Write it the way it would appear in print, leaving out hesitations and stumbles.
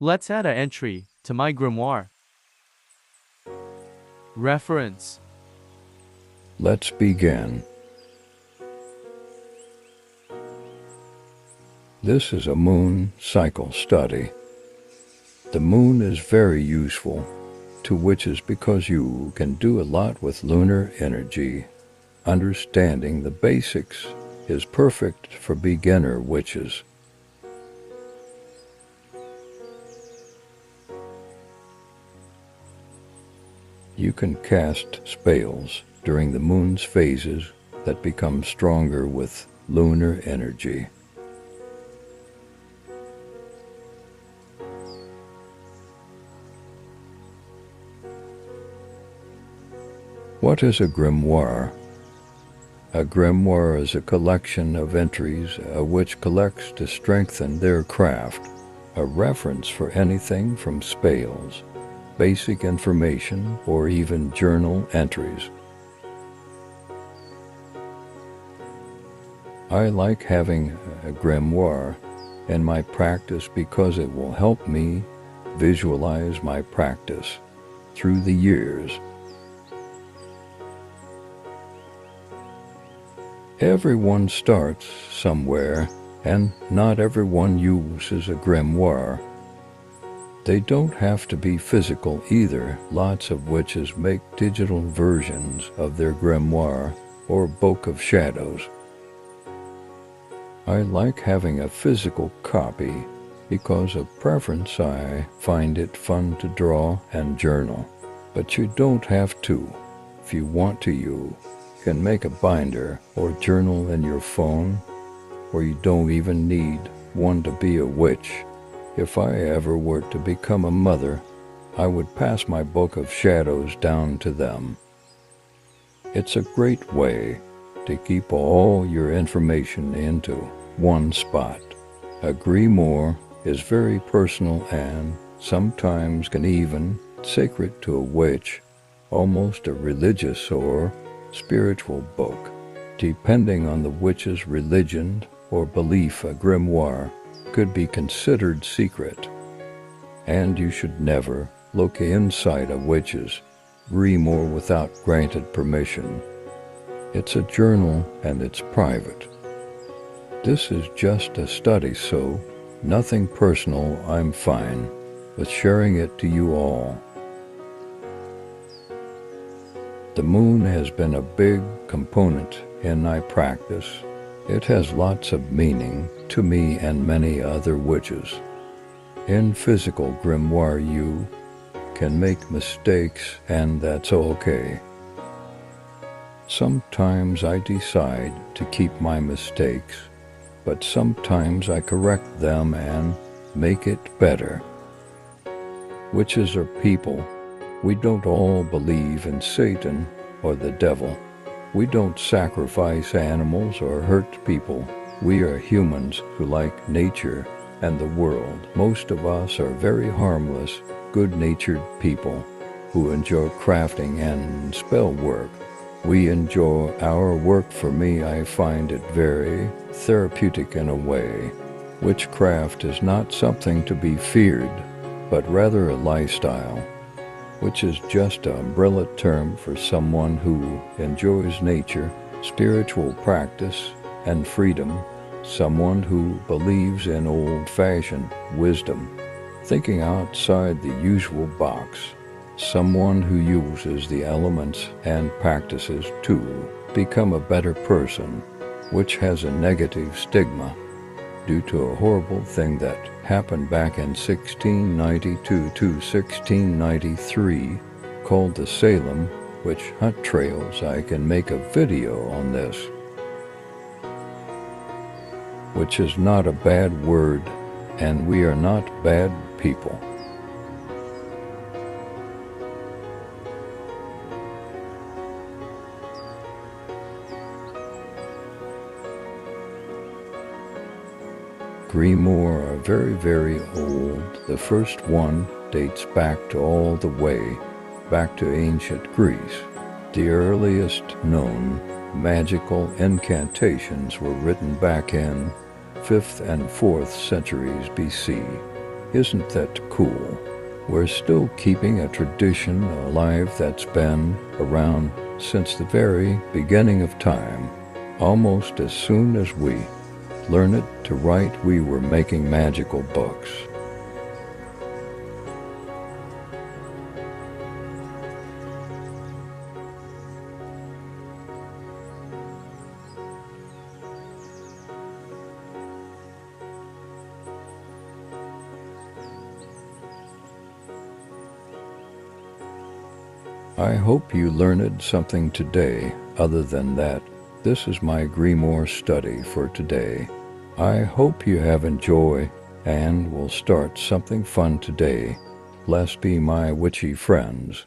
Let's add an entry to my grimoire. Reference. Let's begin. This is a moon cycle study. The moon is very useful to witches because you can do a lot with lunar energy. Understanding the basics is perfect for beginner witches. You can cast spells during the moon's phases that become stronger with lunar energy. What is a grimoire? A grimoire is a collection of entries a witch collects to strengthen their craft, a reference for anything from spells, basic information, or even journal entries. I like having a grimoire in my practice because it will help me visualize my practice through the years. Everyone starts somewhere, and not everyone uses a grimoire. They don't have to be physical either. Lots of witches make digital versions of their grimoire or book of shadows. I like having a physical copy because of preference. I find it fun to draw and journal, but you don't have to. If you want to, you can make a binder or journal in your phone, or you don't even need one to be a witch. If I ever were to become a mother, I would pass my book of shadows down to them. It's a great way to keep all your information into one spot. A grimoire is very personal and sometimes can even sacred to a witch, almost a religious or spiritual book. Depending on the witch's religion or belief, a grimoire could be considered secret, and you should never look inside a witch's grimoire without granted permission. It's a journal and it's private. This is just a study, so nothing personal. I'm fine with sharing it to you all. The moon has been a big component in my practice. It has lots of meaning to me and many other witches. In physical grimoire, you can make mistakes, and that's okay. Sometimes I decide to keep my mistakes, but sometimes I correct them and make it better. Witches are people. We don't all believe in Satan or the devil. We don't sacrifice animals or hurt people. We are humans who like nature and the world. Most of us are very harmless, good-natured people who enjoy crafting and spell work. We enjoy our work. For me, I find it very therapeutic in a way. Witchcraft is not something to be feared, but rather a lifestyle, which is just an umbrella term for someone who enjoys nature, spiritual practice, and freedom, someone who believes in old-fashioned wisdom, thinking outside the usual box, someone who uses the elements and practices to become a better person, which has a negative stigma due to a horrible thing that happened back in 1692 to 1693 called the Salem Witch Hunt Trails. I can make a video on this, which is not a bad word, and we are not bad people. Grimoire are very, very old. The first one dates back to all the way back to ancient Greece. The earliest known magical incantations were written back in 5th and 4th centuries BC. Isn't that cool? We're still keeping a tradition alive that's been around since the very beginning of time. Almost as soon as we learned to write, we were making magical books. I hope you learned something today. Other than that, this is my Grimoire study for today. I hope you have enjoyed and will start something fun today. Blessed be my witchy friends.